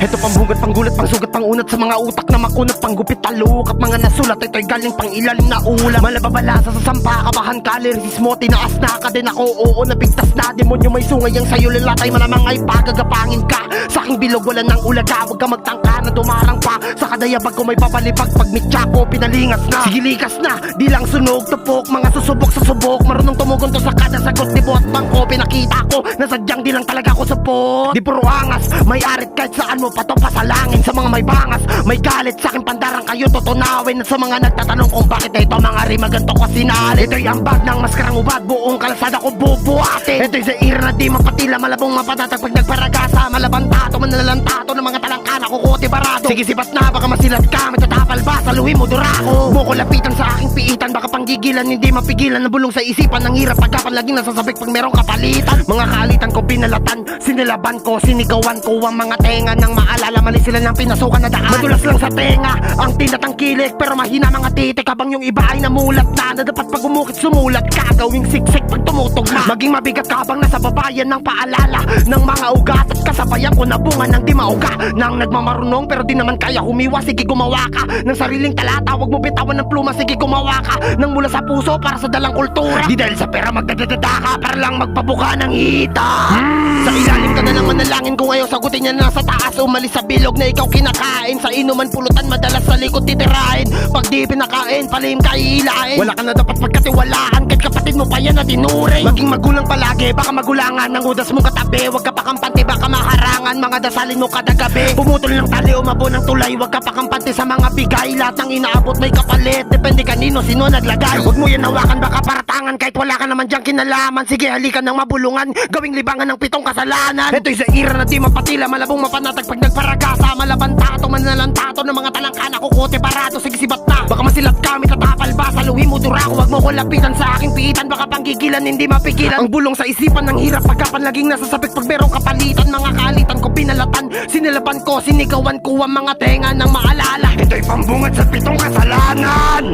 Ito pambugat, panggulat, pangsugat, pangunat sa mga utak na makunat, panggupit, talukap, mga nasulat. Ito'y galing pang ilalim na ulam. Malababalasa sa sampa, kabahan, kalirismo. Tinaas na ka din ako, oo, nabigtas na. Demonyo may sungay ang sayo, lalatay malamang ay pagagapangin ka. Sa aking bilog wala nang ulaga, huwag ka magtangka na dumarang pa. Sa kadayabag ko may papalipag, pag mitya ko pinalingas na. Sige likas na, di lang sunog, tupok, mga susubok sa subok. Marunong tumugon to sa kada sagot, di buhat bangko. Pinakita ko na sadyang di lang talaga ko support. Di puro angas, may arit kahit saan mo pa to pasalangin. Sa mga may bangas, may galit sa aking pandarang kayo tutunawin. At sa mga nagtatanong kung bakit ito mga rima ganto ko sinali. Ito'y ambag ng maskarang ubad, buong kalsada ko bubuhatin. Ito'y sa ira na di mapatila, malabong mapatatag pag nagparagasa. Malabantato, manalalantato ng mga talangkana ko kote barado. Sige sipat na, baka masilat ka, may tatapal ba, saluhin mo durako. Buko lapitan sa aking piitan, baka panggigilan, hindi mapigilan. Nabulong sa isipan, ng hirap pagkapan, laging nasasabik pag merong kapalitan. Mga kaalitan ko pinalatan, sinilaban ko, sinigawan ko ang mga tenga ng maalala. Mali sila ng pinasukan na daan, madulas lang sa tenga ang tinatangkilik, pero mahina mga titik. Habang yung iba ay namulat na dapat pag umukit sumulat ka, gawing siksik pag tumutugma. Maging mabigat ka habang nasa babayan ng paalala ng mga ugat at kasabayan ko na bunga ng di mauga. Nang nagmamarunong pero di naman kaya humiwa, sige gumawa ka ng sariling talata, wag mo bitawan ng pluma, sige gumawa ka ng mula sa puso para sa dalang kultura. Di dahil sa pera magdadadada ka para lang magpabuka ng hita. Sa ilalim ka na lang manalangin kung ayaw sagutin niya na nasa taas. Umalis sa bilog na ikaw kinakain, sa inuman pulutan madalas sa likod titirahin. Pag di pinakain, palihim ka iilain. Wala ka na dapat pagkatiwalaan, kahit kapatid mo pa yan na tinuring. Maging magulang palagi, baka magulangan ng udas mo katabi. Wag ka pakampante, baka maharangan mga dasalin mo kada gabi. Pumutol ng tali, umabo ng tulay, wag ka pakampante sa mga bigay. Lahat ng inaabot may kapalit, depende kanino sino naglagay. Huwag mo yan hawakan, baka paratangan kahit wala ka naman diyang kinalaman. Sige halikan ng mabulungan, gawing libangan ng 7 kasalanan. Ito'y sa ira na di mapatila, malabong mapanatag pag nagparagasa. Malabantato, manalantato ng mga talangkana ko kote parado. Sige sibat na, baka masilat kami tatapal ba, saluhin mo durako. Wag mo ko lapitan sa aking piitan, baka panggigilan hindi mapigilan. Ang bulong sa isipan ng hirap pagkapan, laging nasasabik pag merong kapalitan. Mga kaalitan ko pinalatan, sinilaban ko, sinigawan ko ang mga tenga ng maalala. Ito'y pambungad sa 7 kasalanan.